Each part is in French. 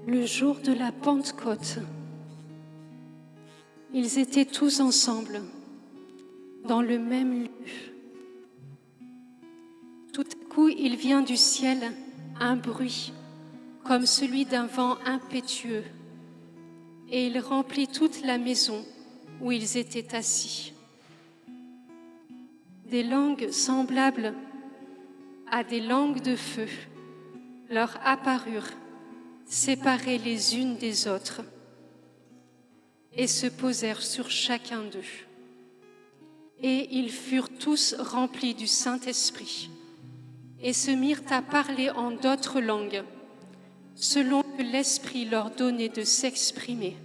Le jour de la Pentecôte, ils étaient tous ensemble, dans le même lieu. Tout à coup, il vient du ciel un bruit, comme celui d'un vent impétueux, et il remplit toute la maison où ils étaient assis. Des langues semblables à des langues de feu leur apparurent, séparées les unes des autres, et se posèrent sur chacun d'eux. Et ils furent tous remplis du Saint-Esprit, et se mirent à parler en d'autres langues, selon que l'Esprit leur donnait de s'exprimer.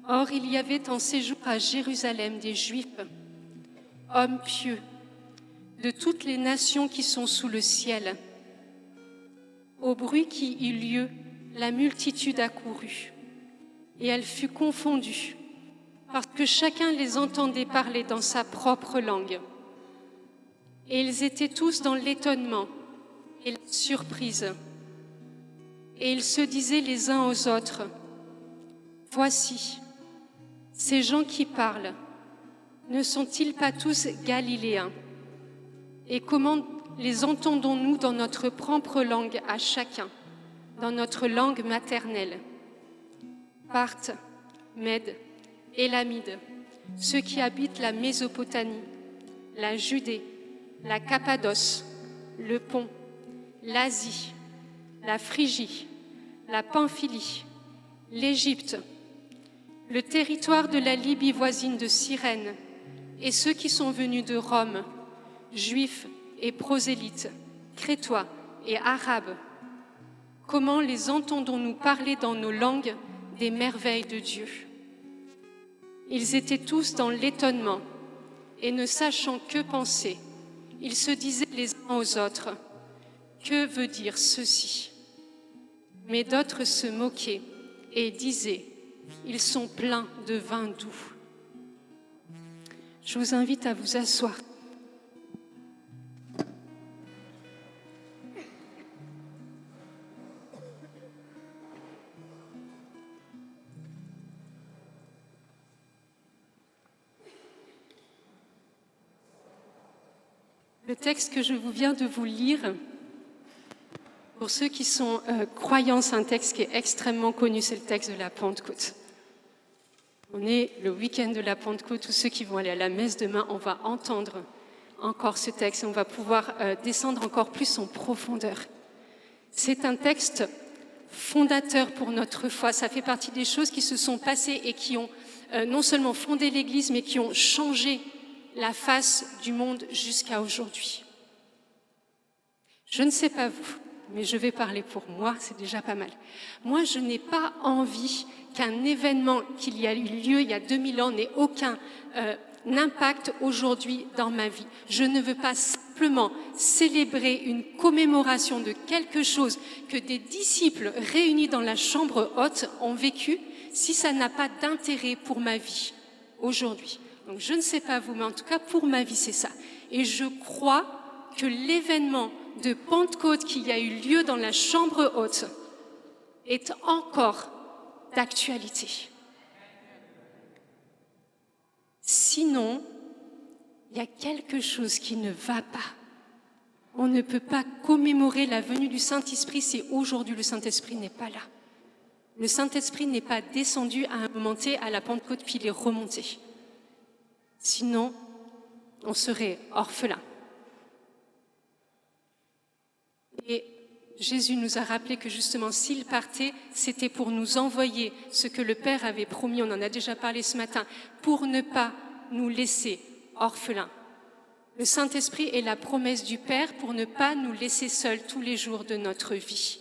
Or, il y avait en séjour à Jérusalem des Juifs, hommes pieux, de toutes les nations qui sont sous le ciel. Au bruit qui eut lieu, la multitude accourut, et elle fut confondue, parce que chacun les entendait parler dans sa propre langue. Et ils étaient tous dans l'étonnement et la surprise. Et ils se disaient les uns aux autres, « Voici, ces gens qui parlent, ne sont-ils pas tous Galiléens? Et comment les entendons-nous dans notre propre langue à chacun, dans notre langue maternelle? Parthes, Mèdes, Élamides, ceux qui habitent la Mésopotamie, la Judée, la Cappadoce, le Pont, l'Asie, la Phrygie, la Pamphylie, l'Égypte, le territoire de la Libye voisine de Cyrène, et ceux qui sont venus de Rome, Juifs et prosélytes, Crétois et Arabes. Comment les entendons-nous parler dans nos langues des merveilles de Dieu? Ils étaient tous dans l'étonnement et ne sachant que penser, ils se disaient les uns aux autres, « Que veut dire ceci ?» Mais d'autres se moquaient et disaient, « Ils sont pleins de vin doux. » Je vous invite à vous asseoir. Le texte que je viens de vous lire, pour ceux qui sont croyants, c'est un texte qui est extrêmement connu, c'est le texte de la Pentecôte. On est le week-end de la Pentecôte, tous ceux qui vont aller à la messe demain, on va entendre encore ce texte, on va pouvoir descendre encore plus en profondeur. C'est un texte fondateur pour notre foi, ça fait partie des choses qui se sont passées et qui ont non seulement fondé l'Église, mais qui ont changé la face du monde jusqu'à aujourd'hui. Je ne sais pas vous, mais je vais parler pour moi, c'est déjà pas mal. Moi, je n'ai pas envie qu'un événement qu'il y a eu lieu il y a 2000 ans n'ait aucun impact aujourd'hui dans ma vie. Je ne veux pas simplement célébrer une commémoration de quelque chose que des disciples réunis dans la chambre haute ont vécu si ça n'a pas d'intérêt pour ma vie aujourd'hui. Donc je ne sais pas vous, mais en tout cas pour ma vie c'est ça. Et je crois que l'événement de Pentecôte qui a eu lieu dans la chambre haute est encore d'actualité. Sinon, il y a quelque chose qui ne va pas. On ne peut pas commémorer la venue du Saint-Esprit si aujourd'hui le Saint-Esprit n'est pas là. Le Saint-Esprit n'est pas descendu à un moment T à la Pentecôte puis il est remonté. Sinon, on serait orphelin. Et Jésus nous a rappelé que justement, s'il partait, c'était pour nous envoyer ce que le Père avait promis, on en a déjà parlé ce matin, pour ne pas nous laisser orphelins. Le Saint-Esprit est la promesse du Père pour ne pas nous laisser seuls tous les jours de notre vie.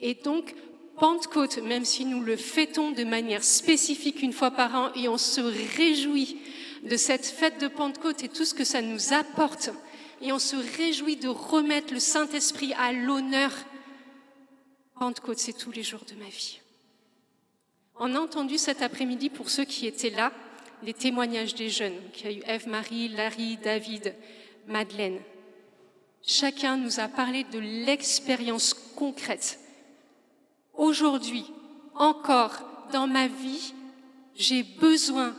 Et donc, Pentecôte, même si nous le fêtons de manière spécifique une fois par an et on se réjouit de cette fête de Pentecôte et tout ce que ça nous apporte, et on se réjouit de remettre le Saint-Esprit à l'honneur. Pentecôte, c'est tous les jours de ma vie. On a entendu cet après-midi, pour ceux qui étaient là, les témoignages des jeunes. Il y a eu Ève-Marie, Larry, David, Madeleine. Chacun nous a parlé de l'expérience concrète aujourd'hui, encore dans ma vie, j'ai besoin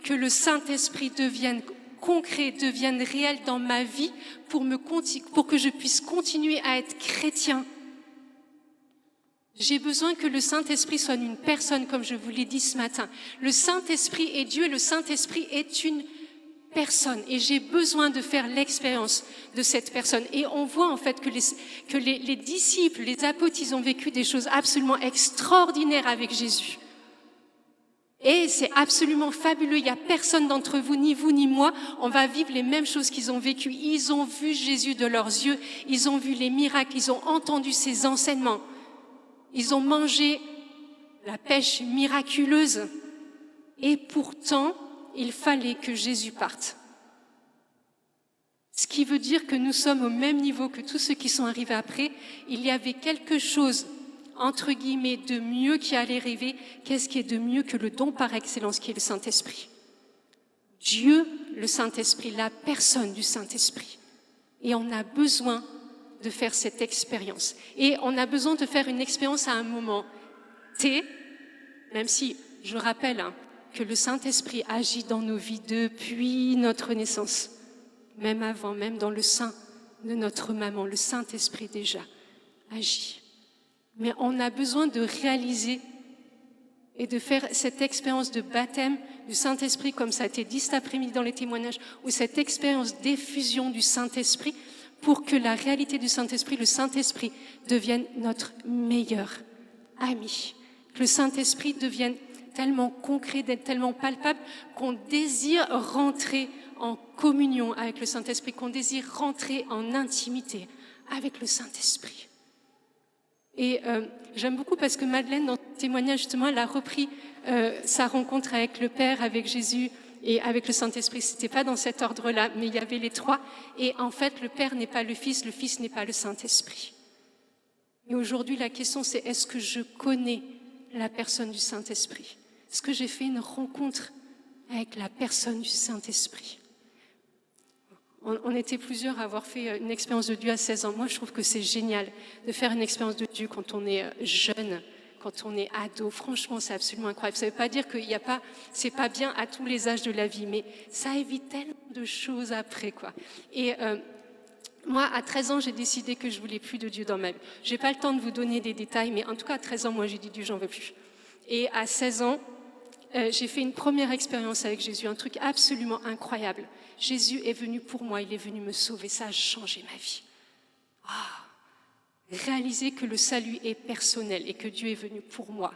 que le Saint-Esprit devienne concret, devienne réel dans ma vie pour que je puisse continuer à être chrétien. J'ai besoin que le Saint-Esprit soit une personne, comme je vous l'ai dit ce matin. Le Saint-Esprit est Dieu et le Saint-Esprit est une personne. Et j'ai besoin de faire l'expérience de cette personne. Et on voit en fait que les disciples, les apôtres, ils ont vécu des choses absolument extraordinaires avec Jésus. Et c'est absolument fabuleux. Il n'y a personne d'entre vous, ni vous ni moi, on va vivre les mêmes choses qu'ils ont vécues. Ils ont vu Jésus de leurs yeux, ils ont vu les miracles, ils ont entendu ses enseignements. Ils ont mangé la pêche miraculeuse. Et pourtant, il fallait que Jésus parte. Ce qui veut dire que nous sommes au même niveau que tous ceux qui sont arrivés après. Il y avait quelque chose, entre guillemets, de mieux qui allait arriver. Qu'est-ce qui est de mieux que le don par excellence qui est le Saint-Esprit? Dieu, le Saint-Esprit, la personne du Saint-Esprit. Et on a besoin de faire cette expérience. Et on a besoin de faire une expérience à un moment T, même si je rappelle que le Saint-Esprit agit dans nos vies depuis notre naissance, même avant, même dans le sein de notre maman, le Saint-Esprit déjà agit. Mais on a besoin de réaliser et de faire cette expérience de baptême du Saint-Esprit, comme ça a été dit cet après-midi dans les témoignages, ou cette expérience d'effusion du Saint-Esprit, pour que la réalité du Saint-Esprit, le Saint-Esprit, devienne notre meilleur ami. Que le Saint-Esprit devienne tellement concret, tellement palpable, qu'on désire rentrer en communion avec le Saint-Esprit, qu'on désire rentrer en intimité avec le Saint-Esprit. Et j'aime beaucoup parce que Madeleine, dans le témoignage, justement, elle a repris sa rencontre avec le Père, avec Jésus, et avec le Saint-Esprit. C'était pas dans cet ordre-là, mais il y avait les trois. Et en fait, le Père n'est pas le Fils n'est pas le Saint-Esprit. Et aujourd'hui, la question, c'est est-ce que je connais la personne du Saint-Esprit? Est-ce que j'ai fait une rencontre avec la personne du Saint-Esprit? On était plusieurs à avoir fait une expérience de Dieu à 16 ans. Moi, je trouve que c'est génial de faire une expérience de Dieu quand on est jeune, quand on est ado. Franchement, c'est absolument incroyable. Ça ne veut pas dire qu'il y a pas, c'est pas bien à tous les âges de la vie, mais ça évite tellement de choses après, quoi. Et moi, à 13 ans, j'ai décidé que je voulais plus de Dieu dans ma vie. J'ai pas le temps de vous donner des détails, mais en tout cas, à 13 ans, moi, j'ai dit Dieu, j'en veux plus. Et à 16 ans, j'ai fait une première expérience avec Jésus, un truc absolument incroyable. Jésus est venu pour moi, il est venu me sauver. Ça a changé ma vie. Réaliser que le salut est personnel et que Dieu est venu pour moi.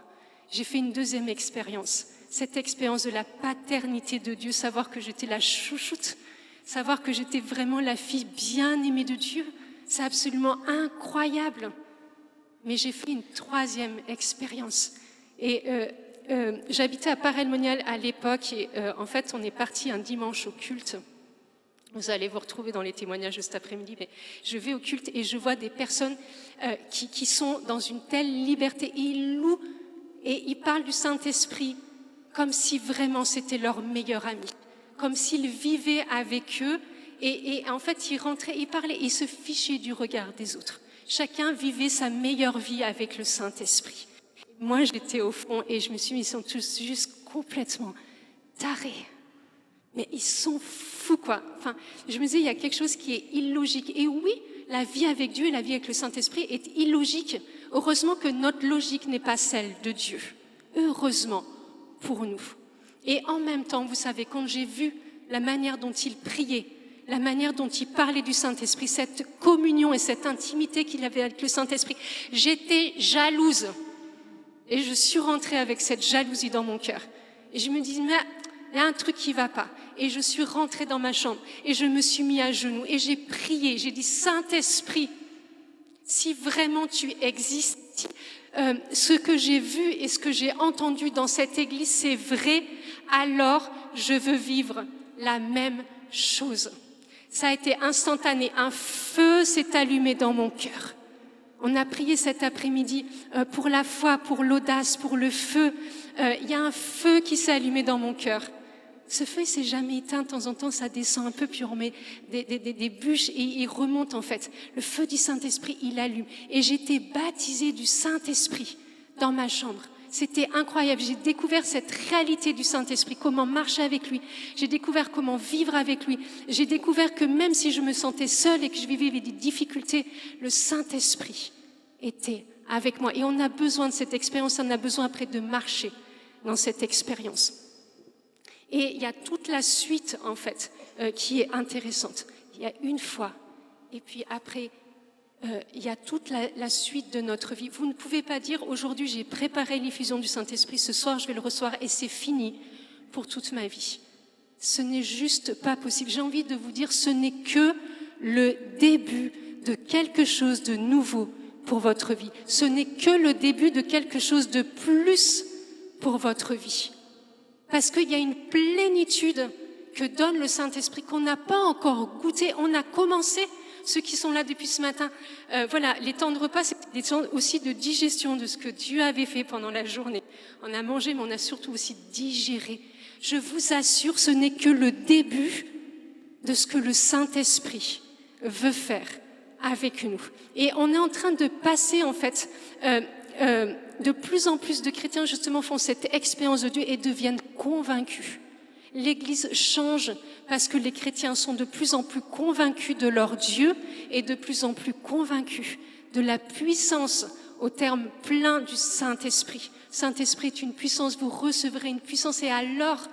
J'ai fait une deuxième expérience, cette expérience de la paternité de Dieu, savoir que j'étais la chouchoute, savoir que j'étais vraiment la fille bien-aimée de Dieu. C'est absolument incroyable. Mais j'ai fait une troisième expérience. Et j'habitais à Paray-le-Monial à l'époque et en fait, on est parti un dimanche au culte. Vous allez vous retrouver dans les témoignages de cet après-midi, mais je vais au culte et je vois des personnes qui sont dans une telle liberté. Et ils louent et ils parlent du Saint-Esprit comme si vraiment c'était leur meilleur ami, comme s'ils vivaient avec eux. Et en fait, ils rentraient, ils parlaient, ils se fichaient du regard des autres. Chacun vivait sa meilleure vie avec le Saint-Esprit. Moi, j'étais au fond et je me suis dit, ils sont tous juste complètement tarés. Mais ils sont fous, quoi. Enfin, je me disais, il y a quelque chose qui est illogique. Et oui, la vie avec Dieu et la vie avec le Saint-Esprit est illogique. Heureusement que notre logique n'est pas celle de Dieu. Heureusement pour nous. Et en même temps, vous savez, quand j'ai vu la manière dont il priait, la manière dont il parlait du Saint-Esprit, cette communion et cette intimité qu'il avait avec le Saint-Esprit, j'étais jalouse. Et je suis rentrée avec cette jalousie dans mon cœur. Et je me dis, mais il y a un truc qui ne va pas. Et je suis rentrée dans ma chambre et je me suis mis à genoux et j'ai prié. J'ai dit, Saint-Esprit, si vraiment tu existes, si, ce que j'ai vu et ce que j'ai entendu dans cette église, c'est vrai, alors je veux vivre la même chose. Ça a été instantané. Un feu s'est allumé dans mon cœur. On a prié cet après-midi pour la foi, pour l'audace, pour le feu. Il y a un feu qui s'est allumé dans mon cœur. Ce feu, il s'est jamais éteint. De temps en temps, ça descend un peu, puis on met des bûches et il remonte en fait. Le feu du Saint-Esprit, il allume. Et j'étais baptisée du Saint-Esprit dans ma chambre. C'était incroyable. J'ai découvert cette réalité du Saint-Esprit, comment marcher avec lui. J'ai découvert comment vivre avec lui. J'ai découvert que même si je me sentais seule et que je vivais des difficultés, le Saint-Esprit était avec moi. Et on a besoin de cette expérience, on a besoin après de marcher dans cette expérience. Et il y a toute la suite, en fait, qui est intéressante. Il y a une fois, et puis après, il y a toute la suite de notre vie. Vous ne pouvez pas dire, aujourd'hui, j'ai préparé l'effusion du Saint-Esprit, ce soir, je vais le recevoir, et c'est fini pour toute ma vie. Ce n'est juste pas possible. J'ai envie de vous dire, ce n'est que le début de quelque chose de nouveau pour votre vie. Ce n'est que le début de quelque chose de plus pour votre vie. Parce qu'il y a une plénitude que donne le Saint-Esprit qu'on n'a pas encore goûté. On a commencé, ceux qui sont là depuis ce matin, voilà, les temps de repas, c'est des temps aussi de digestion de ce que Dieu avait fait pendant la journée. On a mangé, mais on a surtout aussi digéré. Je vous assure, ce n'est que le début de ce que le Saint-Esprit veut faire avec nous. Et on est en train de passer, en fait, de plus en plus de chrétiens, justement, font cette expérience de Dieu et deviennent convaincus. L'Église change parce que les chrétiens sont de plus en plus convaincus de leur Dieu et de plus en plus convaincus de la puissance au terme plein du Saint-Esprit. Saint-Esprit est une puissance, vous recevrez une puissance et alors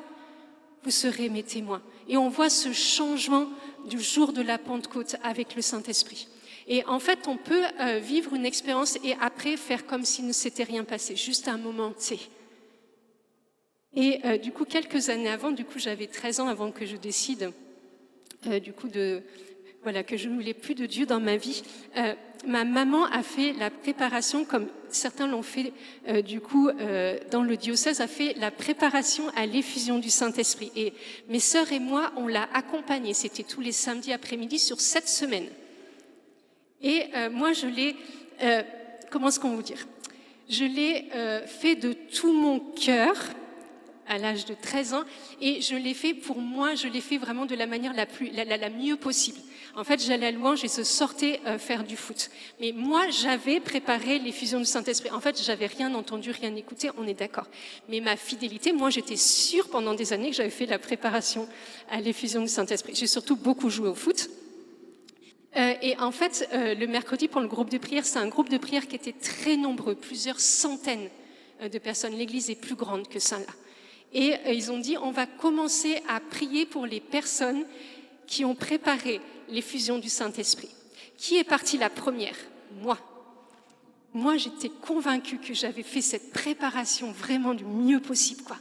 vous serez mes témoins. Et on voit ce changement du jour de la Pentecôte avec le Saint-Esprit. Et en fait, on peut vivre une expérience et après faire comme s'il ne s'était rien passé, juste un moment T. Et du coup, quelques années avant, du coup, j'avais 13 ans avant que je décide, que je ne voulais plus de Dieu dans ma vie. Ma maman a fait la préparation, comme certains l'ont fait dans le diocèse, a fait la préparation à l'effusion du Saint-Esprit. Et mes sœurs et moi, on l'a accompagnée. C'était tous les samedis après-midi sur 7 semaines. Et moi, je l'ai, comment est-ce qu'on vous dire ? Je l'ai fait de tout mon cœur à l'âge de 13 ans et je l'ai fait pour moi, je l'ai fait vraiment de la manière la mieux possible. En fait, j'allais à louange et je sortais faire du foot. Mais moi, j'avais préparé l'effusion du Saint-Esprit. En fait, j'avais rien entendu, rien écouté, on est d'accord. Mais ma fidélité, moi, j'étais sûre pendant des années que j'avais fait la préparation à l'effusion du Saint-Esprit. J'ai surtout beaucoup joué au foot. Et en fait, le mercredi, pour le groupe de prière, c'est un groupe de prière qui était très nombreux, plusieurs centaines de personnes. L'église est plus grande que ça, là. Et ils ont dit, on va commencer à prier pour les personnes qui ont préparé l'effusion du Saint-Esprit. Qui est partie la première ? Moi. Moi, j'étais convaincue que j'avais fait cette préparation vraiment du mieux possible, quoi.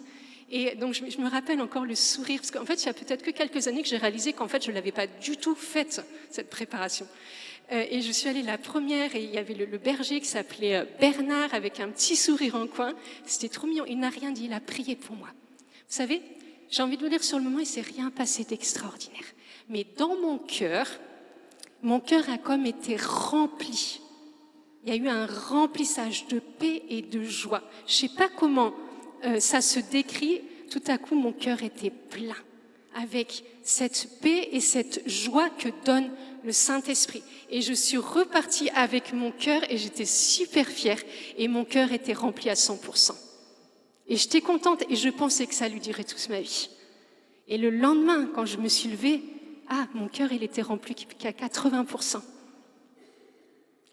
Et donc, je me rappelle encore le sourire, parce qu'en fait, il y a peut-être que quelques années que j'ai réalisé qu'en fait, je ne l'avais pas du tout faite, cette préparation. Et je suis allée la première, et il y avait le berger qui s'appelait Bernard, avec un petit sourire en coin. C'était trop mignon. Il n'a rien dit, il a prié pour moi. Vous savez, j'ai envie de vous dire, sur le moment, il ne s'est rien passé d'extraordinaire. Mais dans mon cœur a comme été rempli. Il y a eu un remplissage de paix et de joie. Je ne sais pas comment ça se décrit. Tout à coup, mon cœur était plein avec cette paix et cette joie que donne le Saint-Esprit. Et je suis repartie avec mon cœur et j'étais super fière. Et mon cœur était rempli à 100%. Et j'étais contente et je pensais que ça lui durait toute ma vie. Et le lendemain, quand je me suis levée, mon cœur, il était rempli qu'à 80%.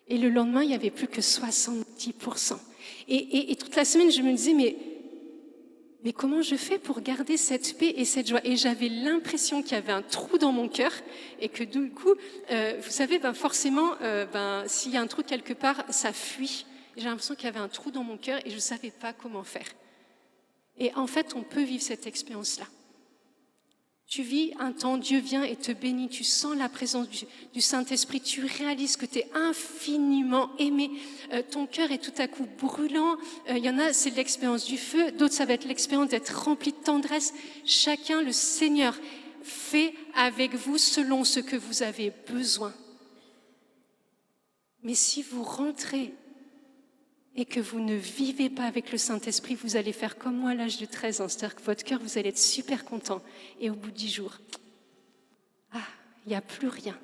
Et le lendemain, il n'y avait plus que 70%. Et toute la semaine, je me disais, mais comment je fais pour garder cette paix et cette joie ? Et j'avais l'impression qu'il y avait un trou dans mon cœur et que du coup, vous savez, forcément, s'il y a un trou quelque part, ça fuit. J'ai l'impression qu'il y avait un trou dans mon cœur et je ne savais pas comment faire. Et en fait, on peut vivre cette expérience-là. Tu vis un temps, Dieu vient et te bénit, tu sens la présence du Saint-Esprit, tu réalises que tu es infiniment aimé, ton cœur est tout à coup brûlant, il y en a, c'est l'expérience du feu, d'autres, ça va être l'expérience d'être rempli de tendresse. Chacun, le Seigneur, fait avec vous selon ce que vous avez besoin. Mais si vous rentrez et que vous ne vivez pas avec le Saint-Esprit, vous allez faire comme moi à l'âge de 13 ans. C'est-à-dire que votre cœur, vous allez être super content. Et au bout de 10 jours, il n'y a plus rien.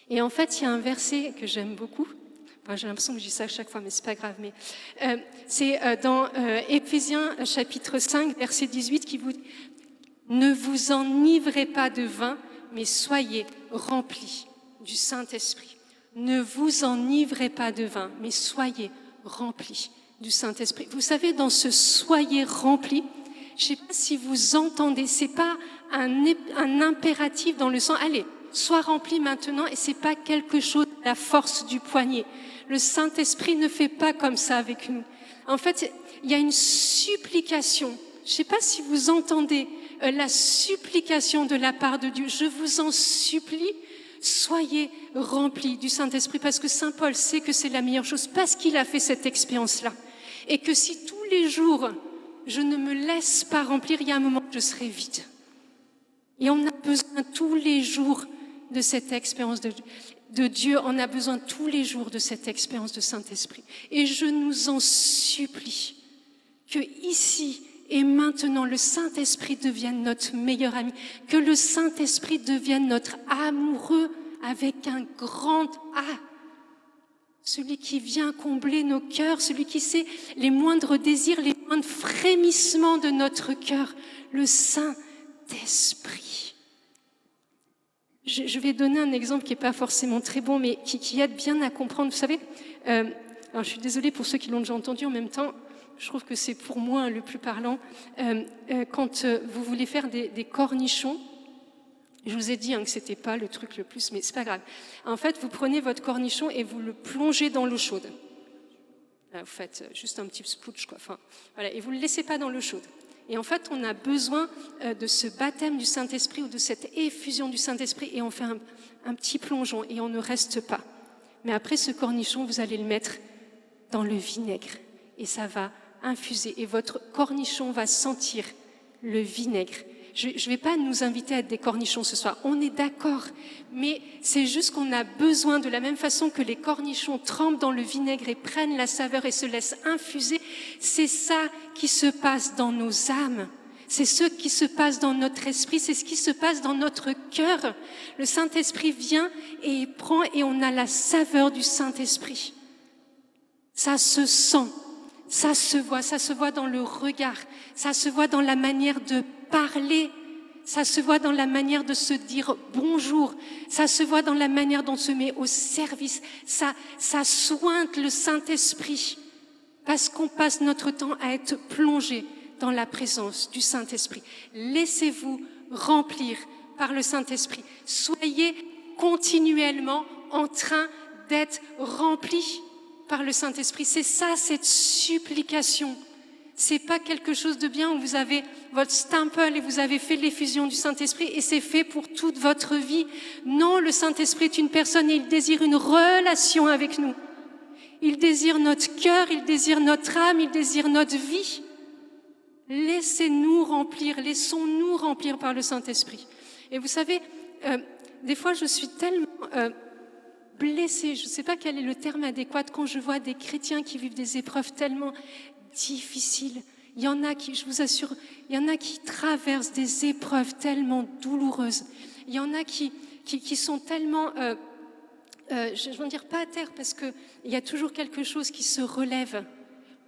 Et en fait, il y a un verset que j'aime beaucoup. Enfin, j'ai l'impression que je dis ça à chaque fois, mais c'est pas grave. Mais c'est dans Éphésiens chapitre 5, verset 18, qui vous dit « Ne vous enivrez pas de vin, mais soyez remplis du Saint-Esprit. » Ne vous enivrez pas de vin, mais soyez remplis du Saint-Esprit. Vous savez, dans ce « soyez remplis », je ne sais pas si vous entendez, ce n'est pas un impératif dans le sens « allez, sois rempli maintenant » et ce n'est pas quelque chose de la force du poignet. Le Saint-Esprit ne fait pas comme ça avec nous. En fait, il y a une supplication. Je ne sais pas si vous entendez la supplication de la part de Dieu. Je vous en supplie, soyez remplis du Saint-Esprit, parce que Saint Paul sait que c'est la meilleure chose, parce qu'il a fait cette expérience-là. Et que si tous les jours, je ne me laisse pas remplir, il y a un moment où je serai vide. Et on a besoin tous les jours de cette expérience de Dieu. On a besoin tous les jours de cette expérience de Saint-Esprit. Et je nous en supplie que ici et maintenant, le Saint-Esprit devienne notre meilleur ami. Que le Saint-Esprit devienne notre amoureux avec un grand A. Celui qui vient combler nos cœurs, celui qui sait les moindres désirs, les moindres frémissements de notre cœur. Le Saint-Esprit. Je vais donner un exemple qui n'est pas forcément très bon, mais qui aide bien à comprendre. Vous savez, alors je suis désolée pour ceux qui l'ont déjà entendu, en même temps, je trouve que c'est pour moi le plus parlant. Quand vous voulez faire des cornichons, je vous ai dit que ce n'était pas le truc le plus, mais c'est pas grave. En fait, vous prenez votre cornichon et vous le plongez dans l'eau chaude. Là, vous faites juste un petit sploosh, quoi. Enfin, voilà, et vous ne le laissez pas dans l'eau chaude. Et en fait, on a besoin de ce baptême du Saint-Esprit ou de cette effusion du Saint-Esprit et on fait un petit plongeon et on ne reste pas. Mais après ce cornichon, vous allez le mettre dans le vinaigre et ça va infuser et votre cornichon va sentir le vinaigre. Je ne vais pas nous inviter à être des cornichons ce soir, on est d'accord, mais c'est juste qu'on a besoin, de la même façon que les cornichons trempent dans le vinaigre et prennent la saveur et se laissent infuser, c'est ça qui se passe dans nos âmes, c'est ce qui se passe dans notre esprit, c'est ce qui se passe dans notre cœur. Le Saint-Esprit vient et il prend et on a la saveur du Saint-Esprit. Ça se sent, ça se voit dans le regard, ça se voit dans la manière de parler, ça se voit dans la manière de se dire bonjour, ça se voit dans la manière dont on se met au service, ça sointe le Saint-Esprit parce qu'on passe notre temps à être plongé dans la présence du Saint-Esprit. Laissez-vous remplir par le Saint-Esprit. Soyez continuellement en train d'être remplis par le Saint-Esprit. C'est ça, cette supplication. C'est pas quelque chose de bien où vous avez votre stample et vous avez fait l'effusion du Saint-Esprit et c'est fait pour toute votre vie. Non, le Saint-Esprit est une personne et il désire une relation avec nous. Il désire notre cœur, il désire notre âme, il désire notre vie. Laissons-nous remplir par le Saint-Esprit. Et vous savez, des fois je suis tellement blessée, je ne sais pas quel est le terme adéquat, quand je vois des chrétiens qui vivent des épreuves tellement difficiles. Il y en a qui, je vous assure, il y en a qui traversent des épreuves tellement douloureuses. Il y en a qui sont tellement, je ne veux dire pas à terre, parce qu'il y a toujours quelque chose qui se relève.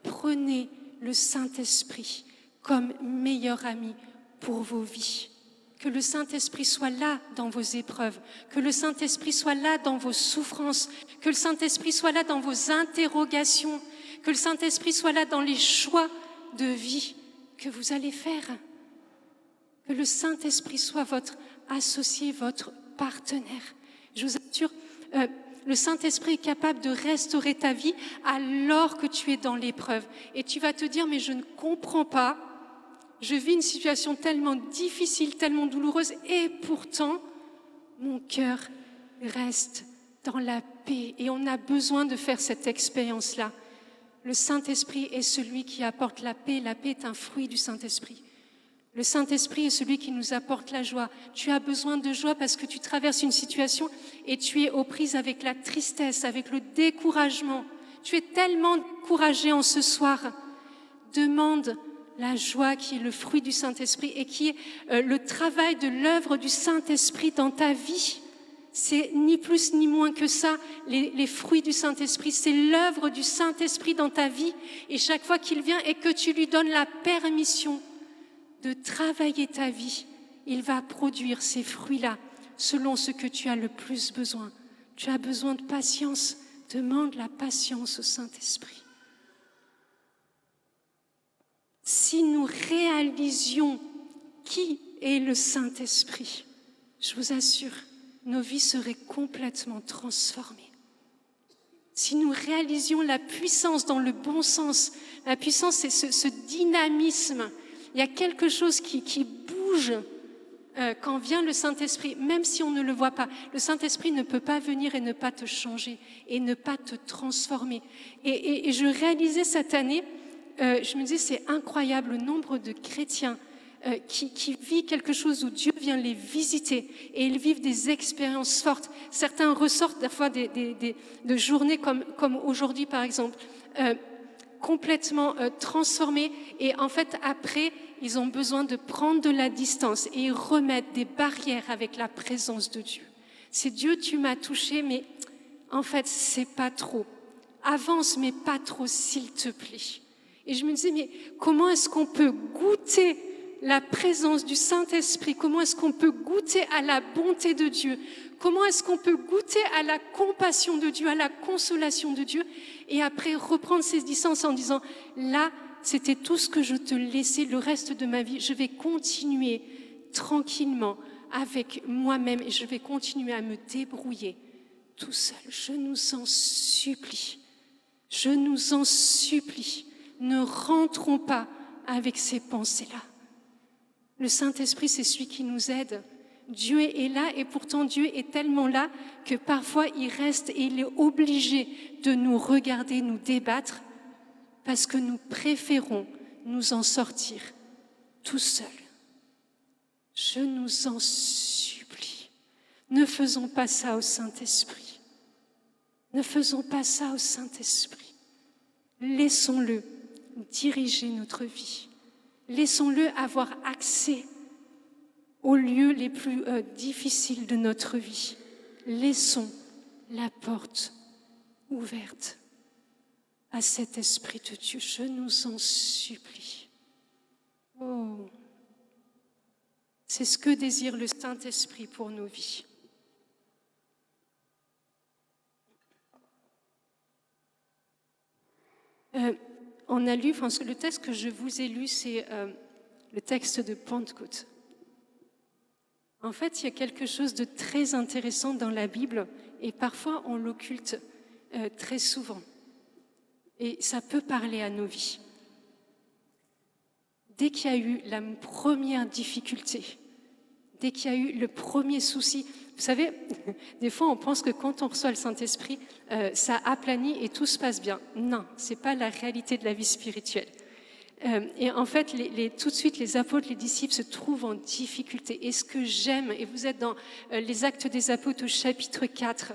Prenez le Saint-Esprit comme meilleur ami pour vos vies. Que le Saint-Esprit soit là dans vos épreuves, que le Saint-Esprit soit là dans vos souffrances, que le Saint-Esprit soit là dans vos interrogations, que le Saint-Esprit soit là dans les choix de vie que vous allez faire. Que le Saint-Esprit soit votre associé, votre partenaire. Je vous assure, le Saint-Esprit est capable de restaurer ta vie alors que tu es dans l'épreuve. Et tu vas te dire, mais je ne comprends pas, je vis une situation tellement difficile, tellement douloureuse, et pourtant, mon cœur reste dans la paix. Et on a besoin de faire cette expérience-là. Le Saint-Esprit est celui qui apporte la paix. La paix est un fruit du Saint-Esprit. Le Saint-Esprit est celui qui nous apporte la joie. Tu as besoin de joie parce que tu traverses une situation et tu es aux prises avec la tristesse, avec le découragement. Tu es tellement découragé en ce soir. Demande la joie qui est le fruit du Saint-Esprit et qui est le travail de l'œuvre du Saint-Esprit dans ta vie. C'est ni plus ni moins que ça, les fruits du Saint-Esprit. C'est l'œuvre du Saint-Esprit dans ta vie. Et chaque fois qu'il vient et que tu lui donnes la permission de travailler ta vie, il va produire ces fruits-là selon ce que tu as le plus besoin. Tu as besoin de patience. Demande la patience au Saint-Esprit. Si nous réalisions qui est le Saint-Esprit, je vous assure, nos vies seraient complètement transformées. Si nous réalisions la puissance dans le bon sens, la puissance, c'est ce dynamisme. Il y a quelque chose qui bouge quand vient le Saint-Esprit, même si on ne le voit pas. Le Saint-Esprit ne peut pas venir et ne pas te changer et ne pas te transformer. Et je réalisais cette année, je me disais, c'est incroyable le nombre de chrétiens qui vivent quelque chose où Dieu vient les visiter et ils vivent des expériences fortes. Certains ressortent parfois de journées comme aujourd'hui par exemple, complètement transformés et en fait après ils ont besoin de prendre de la distance et ils remettent des barrières avec la présence de Dieu. C'est Dieu, tu m'as touché, mais en fait c'est pas trop. Avance mais pas trop s'il te plaît. Et je me disais, mais comment est-ce qu'on peut goûter la présence du Saint-Esprit? Comment est-ce qu'on peut goûter à la bonté de Dieu? Comment est-ce qu'on peut goûter à la compassion de Dieu, à la consolation de Dieu? Et après, reprendre ses distances en disant, là, c'était tout ce que je te laissais le reste de ma vie. Je vais continuer tranquillement avec moi-même et je vais continuer à me débrouiller tout seul. Je nous en supplie. Je nous en supplie. Ne rentrons pas avec ces pensées-là. Le Saint-Esprit, c'est celui qui nous aide. Dieu est là et pourtant Dieu est tellement là que parfois il reste et il est obligé de nous regarder, nous débattre parce que nous préférons nous en sortir tout seuls. Je nous en supplie. Ne faisons pas ça au Saint-Esprit. Ne faisons pas ça au Saint-Esprit. Laissons-le diriger notre vie. Laissons-le avoir accès aux lieux les plus difficiles de notre vie. Laissons la porte ouverte à cet Esprit de Dieu. Je nous en supplie. Oh, c'est ce que désire le Saint-Esprit pour nos vies. On a lu, le texte que je vous ai lu, c'est le texte de Pentecôte. En fait, il y a quelque chose de très intéressant dans la Bible et parfois on l'occulte très souvent. Et ça peut parler à nos vies. Dès qu'il y a eu la première difficulté, dès qu'il y a eu le premier souci, vous savez, des fois on pense que quand on reçoit le Saint-Esprit, ça aplanit et tout se passe bien. Non, ce n'est pas la réalité de la vie spirituelle. Et en fait, tout de suite, les apôtres, les disciples se trouvent en difficulté. Et ce que j'aime, et vous êtes dans les Actes des Apôtres au chapitre 4,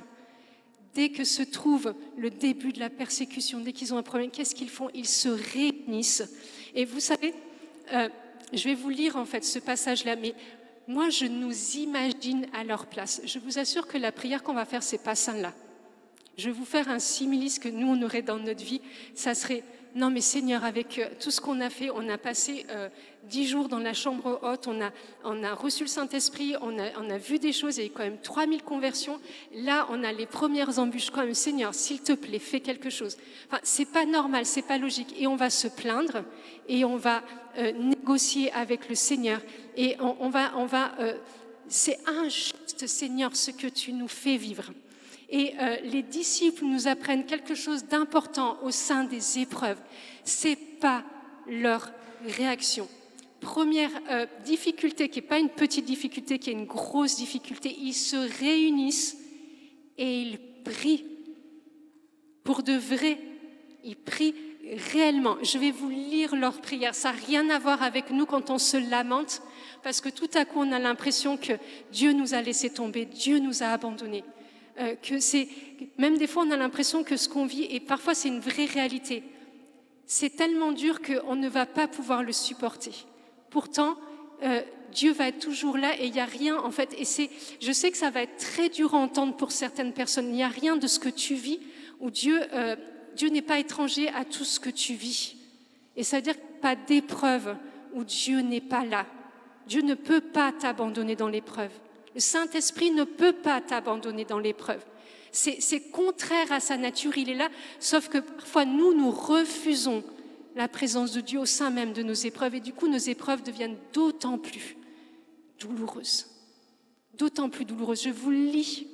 dès que se trouve le début de la persécution, dès qu'ils ont un problème, qu'est-ce qu'ils font? Ils se réunissent. Et vous savez, je vais vous lire en fait ce passage-là, mais moi, je nous imagine à leur place. Je vous assure que la prière qu'on va faire, c'est pas celle-là. Je vais vous faire un similis que nous, on aurait dans notre vie. Ça serait, non mais Seigneur, avec tout ce qu'on a fait, on a passé 10 jours dans la chambre haute, on a reçu le Saint-Esprit, on a vu des choses, il y a eu quand même 3000 conversions. Là, on a les premières embûches quand même. Seigneur, s'il te plaît, fais quelque chose. Enfin, c'est pas normal, c'est pas logique. Et on va se plaindre et on va négocier avec le Seigneur. Et c'est injuste, Seigneur, ce que tu nous fais vivre. Et les disciples nous apprennent quelque chose d'important au sein des épreuves. C'est pas leur réaction. Première difficulté, qui n'est pas une petite difficulté, qui est une grosse difficulté, ils se réunissent et ils prient. Pour de vrai, ils prient réellement. Je vais vous lire leurs prières. Ça n'a rien à voir avec nous quand on se lamente, parce que tout à coup, on a l'impression que Dieu nous a laissé tomber, Dieu nous a abandonnés. Même des fois, on a l'impression que ce qu'on vit, et parfois c'est une vraie réalité, c'est tellement dur qu'on ne va pas pouvoir le supporter. Pourtant, Dieu va être toujours là et il n'y a rien, en fait, je sais que ça va être très dur à entendre pour certaines personnes, il n'y a rien de ce que tu vis où Dieu n'est pas étranger à tout ce que tu vis. Et ça veut dire pas d'épreuve où Dieu n'est pas là. Dieu ne peut pas t'abandonner dans l'épreuve. Le Saint-Esprit ne peut pas t'abandonner dans l'épreuve. C'est contraire à sa nature, il est là, sauf que parfois nous refusons la présence de Dieu au sein même de nos épreuves et du coup nos épreuves deviennent d'autant plus douloureuses. D'autant plus douloureuses. Je vous le lis.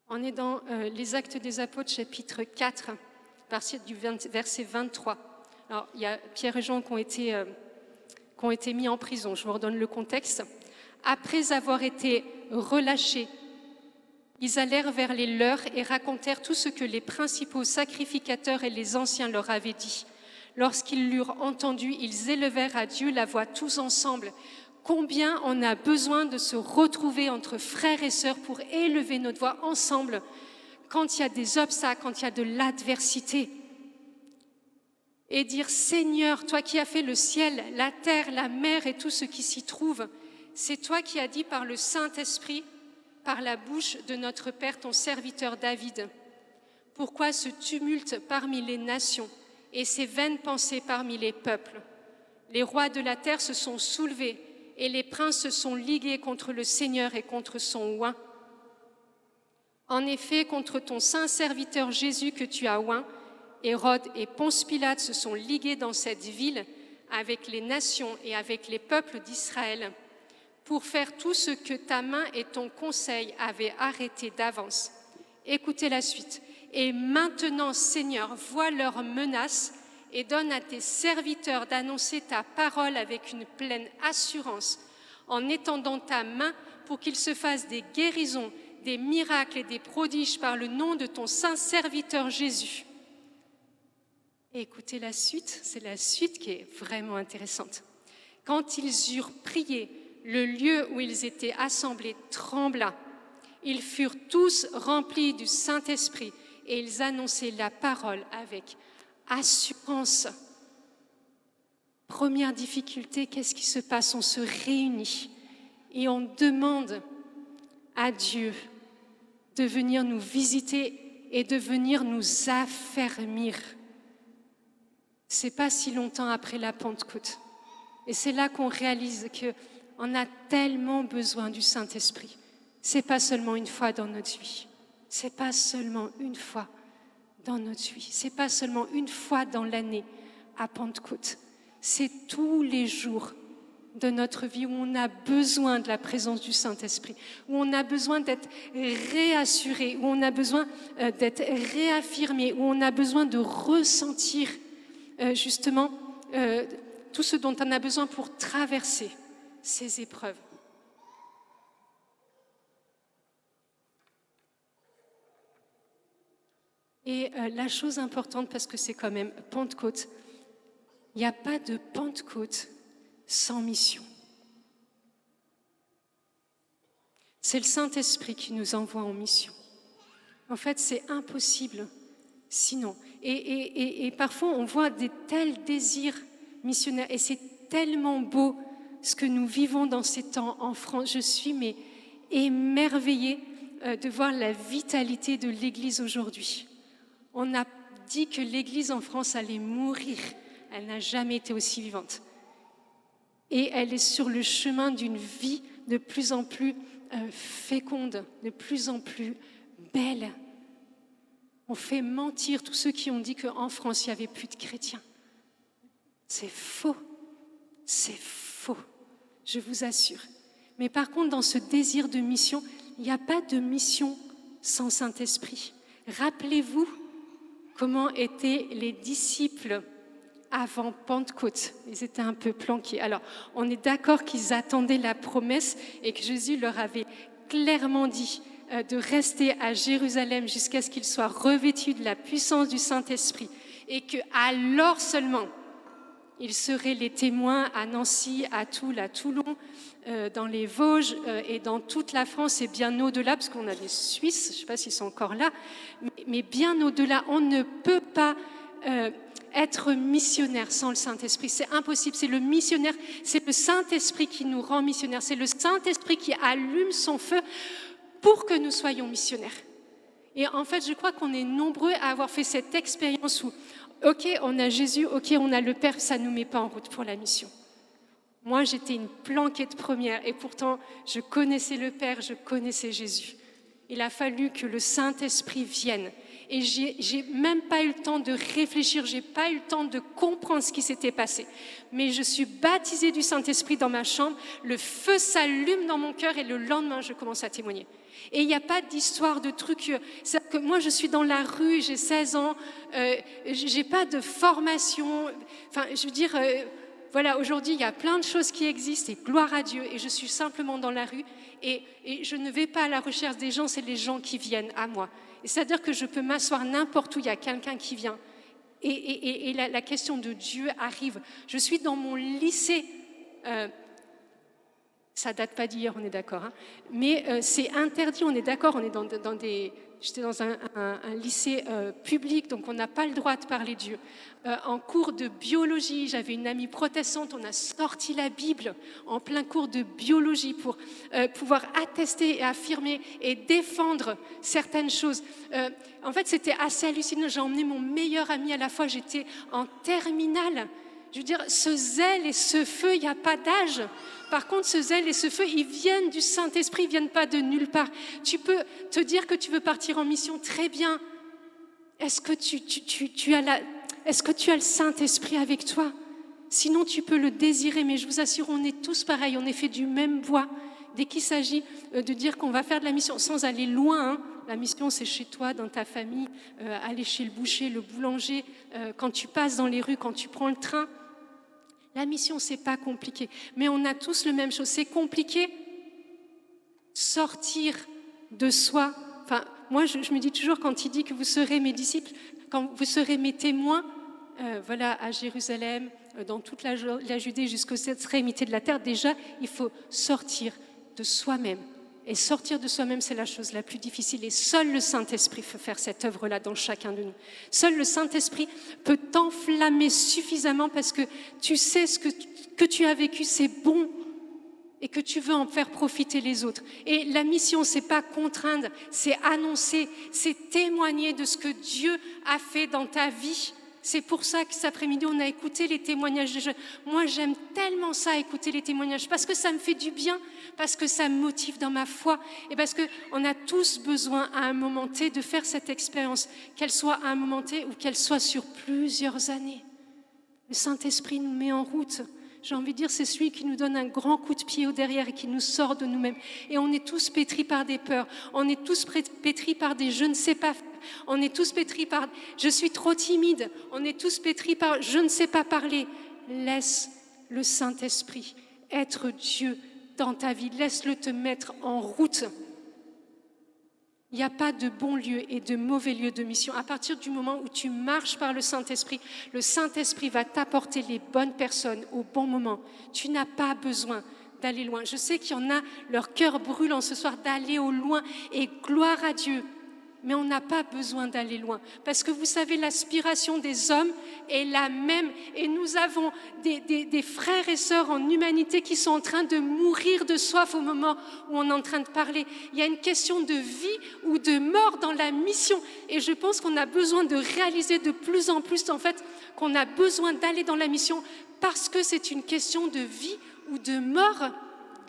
On est dans les Actes des Apôtres, chapitre 4, à partir du verset 23. Alors, il y a Pierre et Jean qui ont été mis en prison. Je vous redonne le contexte. Après avoir été relâchés, ils allèrent vers les leurs et racontèrent tout ce que les principaux sacrificateurs et les anciens leur avaient dit. Lorsqu'ils l'eurent entendu, ils élevèrent à Dieu la voix tous ensemble. Combien on a besoin de se retrouver entre frères et sœurs pour élever notre voix ensemble quand il y a des obstacles, quand il y a de l'adversité. Et dire, Seigneur, toi qui as fait le ciel, la terre, la mer et tout ce qui s'y trouve, c'est toi qui as dit par le Saint-Esprit, par la bouche de notre Père, ton serviteur David. Pourquoi ce tumulte parmi les nations et ces vaines pensées parmi les peuples? Les rois de la terre se sont soulevés et les princes se sont ligués contre le Seigneur et contre son oint. En effet, contre ton saint serviteur Jésus que tu as oint, Hérode et Ponce Pilate se sont ligués dans cette ville avec les nations et avec les peuples d'Israël pour faire tout ce que ta main et ton conseil avaient arrêté d'avance. Écoutez la suite. Et maintenant, Seigneur, vois leurs menaces et donne à tes serviteurs d'annoncer ta parole avec une pleine assurance, en étendant ta main pour qu'il se fasse des guérisons, des miracles et des prodiges par le nom de ton saint serviteur Jésus. Et écoutez la suite, c'est la suite qui est vraiment intéressante. Quand ils eurent prié, le lieu où ils étaient assemblés trembla. Ils furent tous remplis du Saint-Esprit et ils annonçaient la parole avec assurance. Première difficulté, qu'est-ce qui se passe? On se réunit et on demande à Dieu de venir nous visiter et de venir nous affermir. C'est pas si longtemps après la Pentecôte. Et c'est là qu'on réalise qu'on a tellement besoin du Saint-Esprit. C'est pas seulement une fois dans notre vie. C'est pas seulement une fois dans notre vie. C'est pas seulement une fois dans l'année à Pentecôte. C'est tous les jours de notre vie où on a besoin de la présence du Saint-Esprit, où on a besoin d'être réassuré, où on a besoin d'être réaffirmé, où on a besoin de ressentir justement tout ce dont on a besoin pour traverser ces épreuves. Et la chose importante, parce que c'est quand même Pentecôte, il n'y a pas de Pentecôte sans mission. C'est le Saint-Esprit qui nous envoie en mission. En fait, c'est impossible sinon. Et parfois, on voit des tels désirs missionnaires. Et c'est tellement beau ce que nous vivons dans ces temps en France. Je suis émerveillée de voir la vitalité de l'Église aujourd'hui. On a dit que l'Église en France allait mourir. Elle n'a jamais été aussi vivante. Et elle est sur le chemin d'une vie de plus en plus féconde, de plus en plus belle. On fait mentir tous ceux qui ont dit qu'en France, il n'y avait plus de chrétiens. C'est faux. C'est faux. Je vous assure. Mais par contre, dans ce désir de mission, il n'y a pas de mission sans Saint-Esprit. Rappelez-vous comment étaient les disciples avant Pentecôte. Ils étaient un peu planqués. Alors, on est d'accord qu'ils attendaient la promesse et que Jésus leur avait clairement dit de rester à Jérusalem jusqu'à ce qu'ils soient revêtus de la puissance du Saint-Esprit et qu'alors seulement Ils seraient les témoins à Nancy, à Toul, à Toulon, dans les Vosges et dans toute la France et bien au-delà, parce qu'on a des Suisses, je ne sais pas s'ils sont encore là, mais bien au-delà. On ne peut pas être missionnaire sans le Saint-Esprit. C'est impossible. C'est le missionnaire, c'est le Saint-Esprit qui nous rend missionnaires. C'est le Saint-Esprit qui allume son feu pour que nous soyons missionnaires. Et en fait, je crois qu'on est nombreux à avoir fait cette expérience où, ok, on a Jésus, ok, on a le Père, ça ne nous met pas en route pour la mission. Moi, j'étais une planquette première et pourtant, je connaissais le Père, je connaissais Jésus. Il a fallu que le Saint-Esprit vienne. Et j'ai même pas eu le temps de réfléchir, j'ai pas eu le temps de comprendre ce qui s'était passé. Mais je suis baptisée du Saint-Esprit dans ma chambre, le feu s'allume dans mon cœur et le lendemain, je commence à témoigner. Et il n'y a pas d'histoire de truc. C'est que moi, je suis dans la rue, j'ai 16 ans, j'ai pas de formation. Enfin, je veux dire, voilà, aujourd'hui, il y a plein de choses qui existent et gloire à Dieu. Et je suis simplement dans la rue et je ne vais pas à la recherche des gens, c'est les gens qui viennent à moi. Et c'est-à-dire que je peux m'asseoir n'importe où, il y a quelqu'un qui vient. Et la question de Dieu arrive. Je suis dans mon lycée. Ça date pas d'hier, on est d'accord. Hein, mais c'est interdit, on est d'accord. On est dans des. J'étais dans un lycée public, donc on n'a pas le droit de parler de Dieu. En cours de biologie, j'avais une amie protestante, on a sorti la Bible en plein cours de biologie pour pouvoir attester et affirmer et défendre certaines choses. En fait, c'était assez hallucinant. J'ai emmené mon meilleur ami à la fois, j'étais en terminale. Je veux dire, ce zèle et ce feu, il n'y a pas d'âge. Par contre, ce zèle et ce feu, ils viennent du Saint-Esprit, ils ne viennent pas de nulle part. Tu peux te dire que tu veux partir en mission, très bien. Est-ce que tu as le Saint-Esprit avec toi? Sinon, tu peux le désirer, mais je vous assure, on est tous pareils, on est fait du même bois. Dès qu'il s'agit de dire qu'on va faire de la mission, sans aller loin, hein. La mission, c'est chez toi, dans ta famille, aller chez le boucher, le boulanger, quand tu passes dans les rues, quand tu prends le train. La mission, c'est pas compliqué, mais on a tous la même chose. C'est compliqué, sortir de soi. Enfin, moi, je me dis toujours, quand il dit que vous serez mes disciples, quand vous serez mes témoins, voilà, à Jérusalem, dans toute la Judée, jusqu'aux extrémités de la terre, déjà, il faut sortir de soi-même. Et sortir de soi-même, c'est la chose la plus difficile. Et seul le Saint-Esprit peut faire cette œuvre-là dans chacun de nous. Seul le Saint-Esprit peut t'enflammer suffisamment parce que tu sais ce que tu as vécu, c'est bon et que tu veux en faire profiter les autres. Et la mission, c'est pas contraindre, c'est annoncer, c'est témoigner de ce que Dieu a fait dans ta vie. C'est pour ça que cet après-midi, on a écouté les témoignages des jeunes. Moi, j'aime tellement ça, écouter les témoignages, parce que ça me fait du bien, parce que ça me motive dans ma foi, et parce qu'on a tous besoin à un moment T de faire cette expérience, qu'elle soit à un moment T ou qu'elle soit sur plusieurs années. Le Saint-Esprit nous met en route. J'ai envie de dire, c'est celui qui nous donne un grand coup de pied au derrière et qui nous sort de nous-mêmes. Et on est tous pétris par des peurs, on est tous pétris par des je ne sais pas faire. On est tous pétris par « je suis trop timide », on est tous pétris par « je ne sais pas parler ». Laisse le Saint-Esprit être Dieu dans ta vie, laisse-le te mettre en route. Il n'y a pas de bon lieu et de mauvais lieu de mission. À partir du moment où tu marches par le Saint-Esprit va t'apporter les bonnes personnes au bon moment. Tu n'as pas besoin d'aller loin. Je sais qu'il y en a, leur cœur brûlant ce soir d'aller au loin et gloire à Dieu. Mais on n'a pas besoin d'aller loin. Parce que vous savez, l'aspiration des hommes est la même. Et nous avons des frères et sœurs en humanité qui sont en train de mourir de soif au moment où on est en train de parler. Il y a une question de vie ou de mort dans la mission. Et je pense qu'on a besoin de réaliser de plus en plus, en fait, qu'on a besoin d'aller dans la mission parce que c'est une question de vie ou de mort.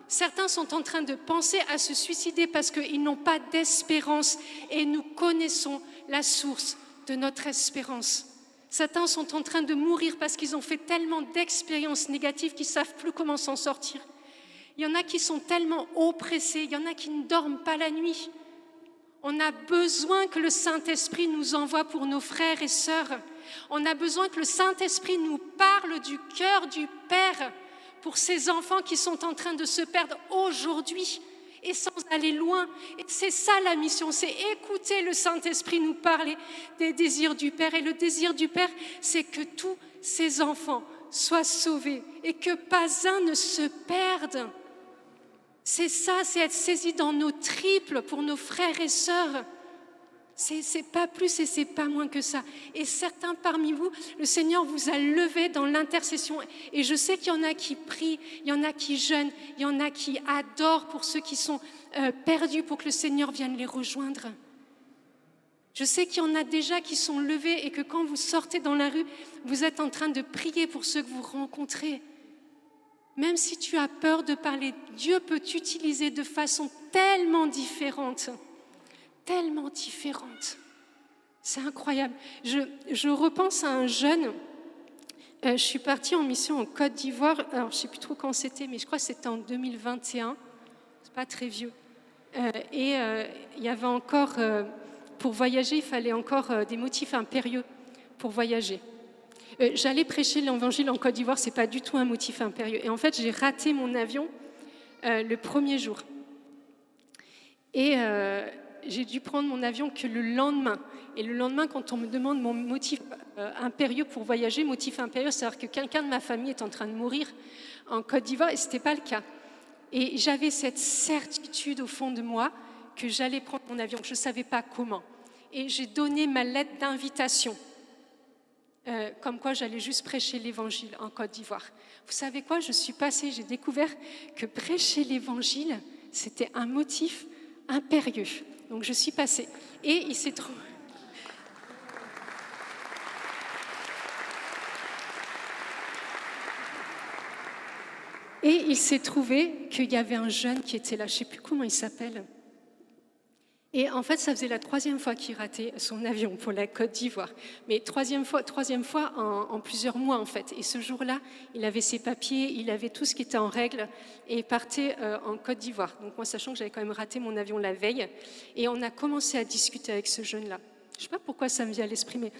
Certains sont en train de penser à se suicider parce qu'ils n'ont pas d'espérance et nous connaissons la source de notre espérance. Certains sont en train de mourir parce qu'ils ont fait tellement d'expériences négatives qu'ils ne savent plus comment s'en sortir. Il y en a qui sont tellement oppressés, il y en a qui ne dorment pas la nuit. On a besoin que le Saint-Esprit nous envoie pour nos frères et sœurs. On a besoin que le Saint-Esprit nous parle du cœur du Père pour ces enfants qui sont en train de se perdre aujourd'hui et sans aller loin. Et c'est ça la mission, c'est écouter le Saint-Esprit nous parler des désirs du Père. Et le désir du Père, c'est que tous ces enfants soient sauvés et que pas un ne se perde. C'est ça, c'est être saisi dans nos triples pour nos frères et sœurs. C'est pas plus et c'est pas moins que ça. Et certains parmi vous, le Seigneur vous a levé dans l'intercession. Et je sais qu'il y en a qui prient, il y en a qui jeûnent, il y en a qui adorent pour ceux qui sont perdus pour que le Seigneur vienne les rejoindre. Je sais qu'il y en a déjà qui sont levés et que quand vous sortez dans la rue, vous êtes en train de prier pour ceux que vous rencontrez. Même si tu as peur de parler, Dieu peut t'utiliser de façon tellement différente. Tellement différente. C'est incroyable. Je repense à un jeune. Je suis partie en mission en Côte d'Ivoire. Alors, je ne sais plus trop quand c'était, mais je crois que c'était en 2021. C'est pas très vieux. Il y avait encore, pour voyager, il fallait encore des motifs impérieux pour voyager. J'allais prêcher l'évangile en Côte d'Ivoire, c'est pas du tout un motif impérieux. Et en fait, j'ai raté mon avion le premier jour. Et j'ai dû prendre mon avion que le lendemain. Et le lendemain, quand on me demande mon motif impérieux pour voyager, motif impérieux, c'est-à-dire que quelqu'un de ma famille est en train de mourir en Côte d'Ivoire, et ce n'était pas le cas. Et j'avais cette certitude au fond de moi que j'allais prendre mon avion, que je ne savais pas comment. Et j'ai donné ma lettre d'invitation, comme quoi j'allais juste prêcher l'évangile en Côte d'Ivoire. Vous savez quoi? Je suis passée, j'ai découvert que prêcher l'évangile, c'était un motif impérieux. Donc je suis passée. Et il s'est trouvé... Et il s'est trouvé qu'il y avait un jeune qui était là, je ne sais plus comment il s'appelle. Et en fait, ça faisait la 3e fois qu'il ratait son avion pour la Côte d'Ivoire. Mais troisième fois en plusieurs mois, en fait. Et ce jour-là, il avait ses papiers, il avait tout ce qui était en règle et il partait en Côte d'Ivoire. Donc moi, sachant que j'avais quand même raté mon avion la veille, et on a commencé à discuter avec ce jeune-là. Je ne sais pas pourquoi ça me vient à l'esprit, mais...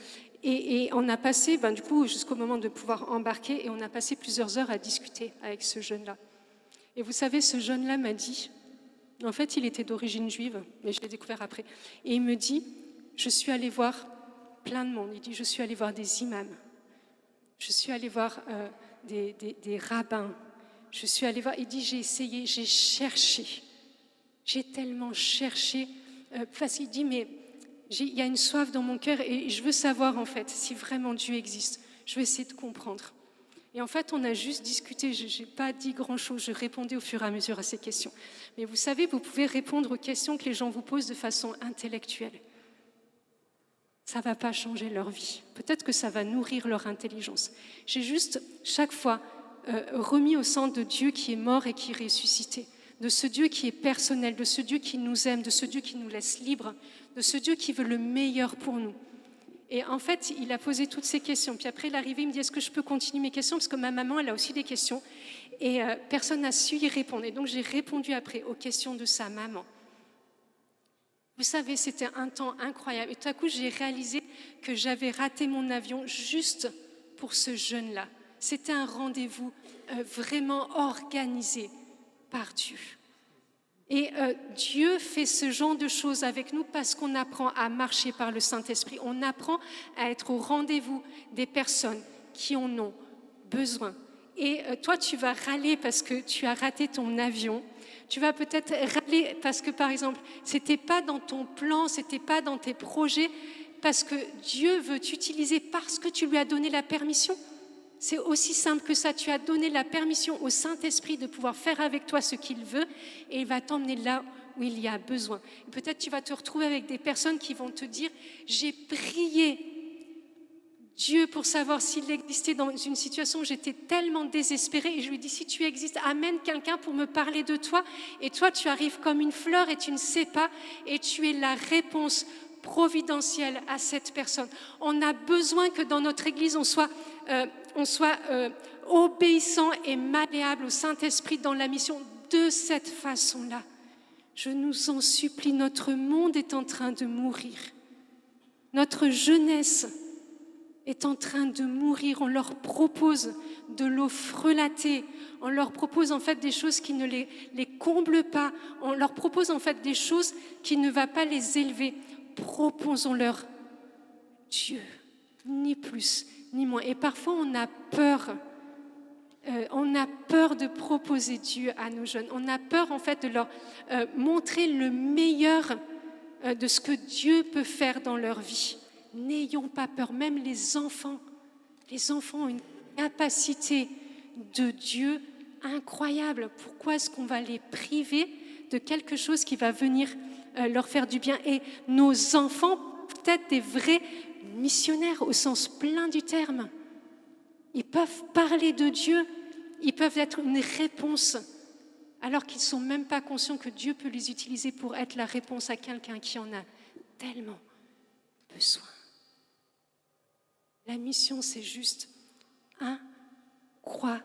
Et on a passé, du coup, jusqu'au moment de pouvoir embarquer, et on a passé plusieurs heures à discuter avec ce jeune-là. Et vous savez, ce jeune-là m'a dit... En fait, il était d'origine juive, mais je l'ai découvert après. Et il me dit, je suis allé voir plein de monde. Il dit, je suis allé voir des imams. Je suis allé voir des rabbins. Je suis allé voir... Il dit, j'ai essayé, j'ai cherché. J'ai tellement cherché. Parce qu'il dit, mais il y a une soif dans mon cœur et je veux savoir, en fait, si vraiment Dieu existe. Je veux essayer de comprendre. Et en fait, on a juste discuté, je n'ai pas dit grand-chose, je répondais au fur et à mesure à ces questions. Mais vous savez, vous pouvez répondre aux questions que les gens vous posent de façon intellectuelle. Ça ne va pas changer leur vie. Peut-être que ça va nourrir leur intelligence. J'ai juste, chaque fois, remis au centre de Dieu qui est mort et qui est ressuscité, de ce Dieu qui est personnel, de ce Dieu qui nous aime, de ce Dieu qui nous laisse libres, de ce Dieu qui veut le meilleur pour nous. Et en fait, il a posé toutes ces questions. Puis après, il est arrivé, il me dit, est-ce que je peux continuer mes questions? Parce que ma maman, elle a aussi des questions. Et personne n'a su y répondre. Et donc, j'ai répondu après aux questions de sa maman. Vous savez, c'était un temps incroyable. Et tout à coup, j'ai réalisé que j'avais raté mon avion juste pour ce jeune-là. C'était un rendez-vous vraiment organisé par Dieu. Et Dieu fait ce genre de choses avec nous parce qu'on apprend à marcher par le Saint-Esprit. On apprend à être au rendez-vous des personnes qui en ont besoin. Et toi, tu vas râler parce que tu as raté ton avion. Tu vas peut-être râler parce que, par exemple, ce n'était pas dans ton plan, ce n'était pas dans tes projets, parce que Dieu veut t'utiliser parce que tu lui as donné la permission. C'est aussi simple que ça. Tu as donné la permission au Saint-Esprit de pouvoir faire avec toi ce qu'il veut et il va t'emmener là où il y a besoin. Et peut-être tu vas te retrouver avec des personnes qui vont te dire « J'ai prié Dieu pour savoir s'il existait dans une situation où j'étais tellement désespérée. » Et je lui dis « Si tu existes, amène quelqu'un pour me parler de toi. » Et toi, tu arrives comme une fleur et tu ne sais pas et tu es la réponse providentielle à cette personne. On a besoin que dans notre Église, on soit obéissant et malléable au Saint-Esprit dans la mission de cette façon-là. Je nous en supplie, notre monde est en train de mourir. Notre jeunesse est en train de mourir. On leur propose de l'eau frelatée. On leur propose en fait des choses qui ne les comblent pas. On leur propose en fait des choses qui ne vont pas les élever. Proposons-leur Dieu, ni plus ni moins. Et parfois, on a peur on a peur de proposer Dieu à nos jeunes. On a peur en fait de leur montrer le meilleur de ce que Dieu peut faire dans leur vie. N'ayons pas peur, même les enfants ont une capacité de Dieu incroyable. Pourquoi est-ce qu'on va les priver de quelque chose qui va venir leur faire du bien? Et nos enfants, peut-être des vrais missionnaires au sens plein du terme, ils peuvent parler de Dieu, ils peuvent être une réponse, alors qu'ils ne sont même pas conscients que Dieu peut les utiliser pour être la réponse à quelqu'un qui en a tellement besoin. La mission, c'est juste incroyable.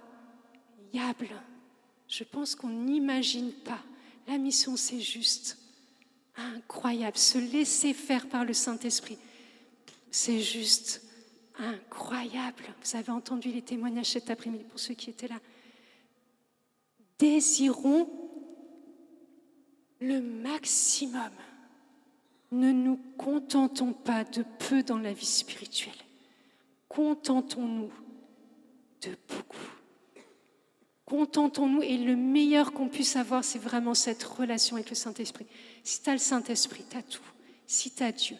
Je pense qu'on n'imagine pas. La mission, c'est juste incroyable. Se laisser faire par le Saint-Esprit, c'est juste incroyable. Vous avez entendu les témoignages cet après-midi pour ceux qui étaient là. Désirons le maximum. Ne nous contentons pas de peu dans la vie spirituelle. Contentons-nous de beaucoup. Contentons-nous, et le meilleur qu'on puisse avoir, c'est vraiment cette relation avec le Saint-Esprit. Si tu as le Saint-Esprit, tu as tout. Si tu as Dieu,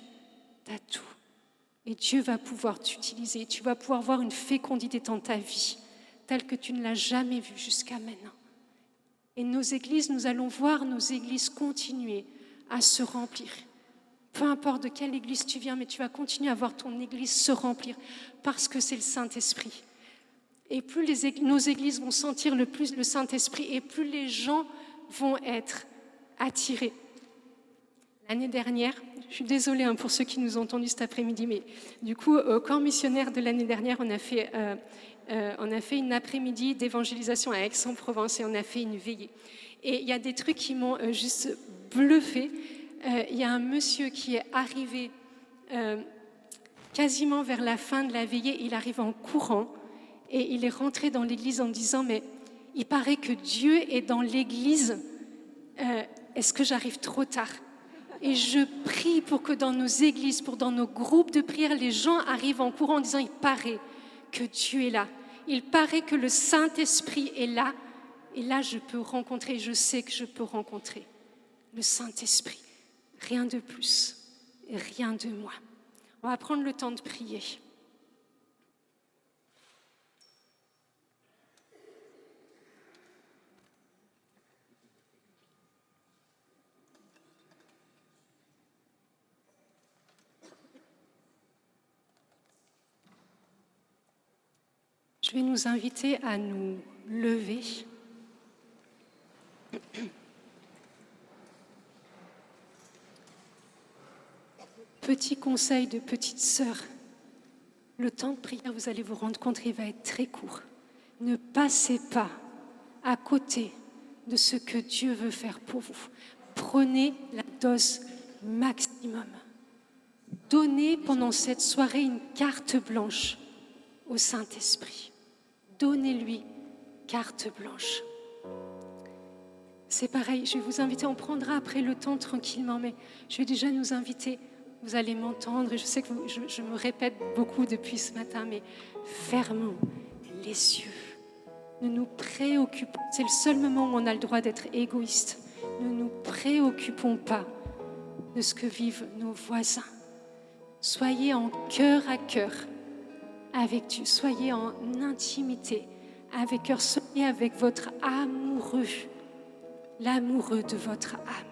tu as tout. Et Dieu va pouvoir t'utiliser. Tu vas pouvoir voir une fécondité dans ta vie, telle que tu ne l'as jamais vue jusqu'à maintenant. Et nos églises, nous allons voir nos églises continuer à se remplir. Peu importe de quelle église tu viens, mais tu vas continuer à voir ton église se remplir parce que c'est le Saint-Esprit. Et plus nos églises vont sentir le plus le Saint-Esprit, et plus les gens vont être attirés. L'année dernière, je suis désolée pour ceux qui nous ont entendus cet après-midi, mais du coup, au camp missionnaire de l'année dernière, on a fait une après-midi d'évangélisation à Aix-en-Provence et on a fait une veillée. Et il y a des trucs qui m'ont juste bluffée. Il y a un monsieur qui est arrivé quasiment vers la fin de la veillée, il arrive en courant et il est rentré dans l'église en disant « Mais il paraît que Dieu est dans l'église, est-ce que j'arrive trop tard ?» Et je prie pour que dans nos églises, dans nos groupes de prière, les gens arrivent en courant en disant « Il paraît que Dieu est là, il paraît que le Saint-Esprit est là, et là je peux rencontrer, je sais que je peux rencontrer le Saint-Esprit. » Rien de plus, rien de moins. On va prendre le temps de prier. Je vais nous inviter à nous lever. Petit conseil de petite sœur, le temps de prière, vous allez vous rendre compte, il va être très court. Ne passez pas à côté de ce que Dieu veut faire pour vous. Prenez la dose maximum. Donnez pendant cette soirée une carte blanche au Saint-Esprit. Donnez-lui carte blanche. C'est pareil, je vais vous inviter, on prendra après le temps tranquillement, mais je vais déjà nous inviter. Vous allez m'entendre, et je sais que je me répète beaucoup depuis ce matin, mais fermons les yeux. Ne nous préoccupons, c'est le seul moment où on a le droit d'être égoïste. Ne nous préoccupons pas de ce que vivent nos voisins. Soyez en cœur à cœur avec Dieu. Soyez en intimité avec cœur. Soyez avec votre amoureux, l'amoureux de votre âme.